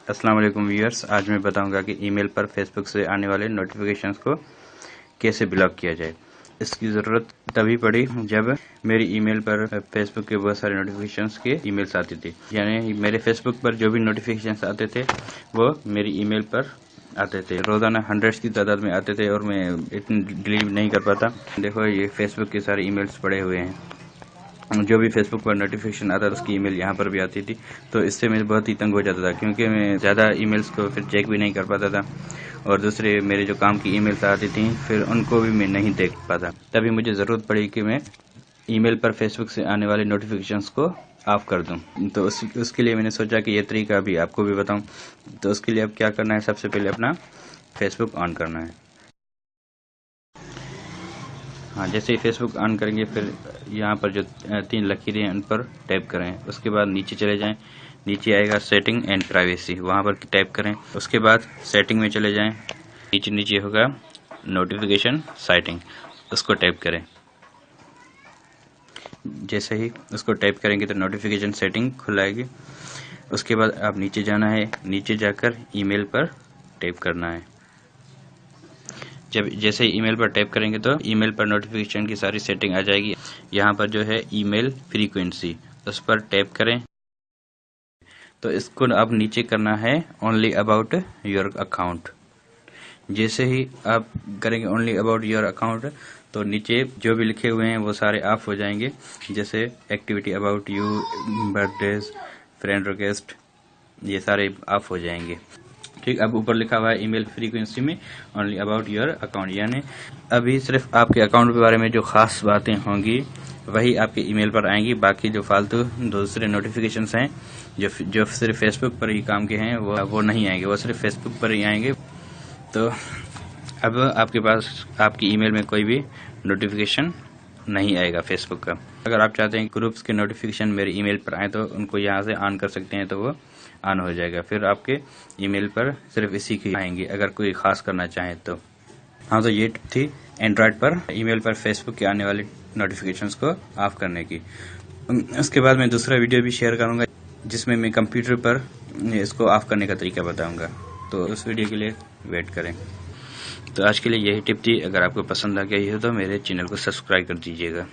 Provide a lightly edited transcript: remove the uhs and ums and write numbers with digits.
अस्सलाम वालेकुम व्यूअर्स, आज मैं बताऊंगा कि ईमेल पर फेसबुक से आने वाले नोटिफिकेशंस को कैसे ब्लॉक किया जाए। इसकी ज़रूरत तभी पड़ी जब मेरी ईमेल पर फेसबुक के बहुत सारे नोटिफिकेशंस के ईमेल्स आती थी। यानी मेरे फेसबुक पर जो भी नोटिफिकेशंस आते थे वो मेरी ईमेल पर आते थे। रोज़ाना हंड्रेड्स की तादाद में आते थे और मैं इतनी डिलीट नहीं कर पाता। देखो, ये फेसबुक के सारे ईमेल्स पड़े हुए हैं। जो भी फेसबुक पर नोटिफिकेशन आता था उसकी ईमेल यहाँ पर भी आती थी, तो इससे मैं बहुत ही तंग हो जाता था, क्योंकि मैं ज़्यादा ईमेल्स को फिर चेक भी नहीं कर पाता था और दूसरे मेरे जो काम की ईमेल्स आती थी फिर उनको भी मैं नहीं देख पाता। तभी मुझे ज़रूरत पड़ी कि मैं ईमेल पर फेसबुक से आने वाले नोटिफिकेशंस को ऑफ कर दूं। तो उसके लिए मैंने सोचा कि ये तरीका अभी आपको भी बताऊं। तो उसके लिए अब क्या करना है, सबसे पहले अपना फेसबुक ऑन करना है। हाँ, जैसे ही फेसबुक ऑन करेंगे फिर यहाँ पर जो 3 लकीरें हैं उन पर टैप करें। उसके बाद नीचे चले जाएं, नीचे आएगा सेटिंग एंड प्राइवेसी, वहाँ पर टैप करें। उसके बाद सेटिंग में चले जाएं, नीचे होगा नोटिफिकेशन सेटिंग, उसको टैप करें। जैसे ही उसको टैप करेंगे तो नोटिफिकेशन सेटिंग खुल आएगी। उसके बाद आप नीचे जाना है, नीचे जाकर ईमेल पर टैप करना है। जब जैसे ही ईमेल पर टैप करेंगे तो ईमेल पर नोटिफिकेशन की सारी सेटिंग आ जाएगी। यहाँ पर जो है ईमेल फ्रीक्वेंसी, उस पर टैप करें। तो इसको अब नीचे करना है ओनली अबाउट योर अकाउंट। जैसे ही आप करेंगे ओनली अबाउट योर अकाउंट तो नीचे जो भी लिखे हुए हैं वो सारे ऑफ हो जाएंगे, जैसे activity about you, birthdays, friend request, ये सारे ऑफ हो जाएंगे। ठीक, अब ऊपर लिखा हुआ है ईमेल फ्रीक्वेंसी में ओनली अबाउट योर अकाउंट, यानी अभी सिर्फ आपके अकाउंट के बारे में जो खास बातें होंगी वही आपके ईमेल पर आएंगी। बाकी जो फालतू दूसरे नोटिफिकेशंस हैं जो सिर्फ फेसबुक पर ही काम के हैं वो नहीं आएंगे, वो सिर्फ फेसबुक पर ही आएंगे। तो अब आपके पास आपकी ईमेल में कोई भी नोटिफिकेशन नहीं आएगा फेसबुक का। अगर आप चाहते हैं ग्रुप्स के नोटिफिकेशन मेरे ईमेल पर आए तो उनको यहाँ से ऑन कर सकते हैं, तो वो ऑन हो जाएगा। फिर आपके ईमेल पर सिर्फ इसी की आएंगे अगर कोई खास करना चाहें तो। हाँ, तो ये टिप थी एंड्रॉयड पर ईमेल पर फेसबुक के आने वाले नोटिफिकेशंस को ऑफ करने की। उसके बाद मैं दूसरा वीडियो भी शेयर करूँगा जिसमें मैं कंप्यूटर पर इसको ऑफ करने का तरीका बताऊँगा, तो उस वीडियो के लिए वेट करें। तो आज के लिए यही टिप थी। अगर आपको पसंद आ गई हो तो मेरे चैनल को सब्सक्राइब कर दीजिएगा।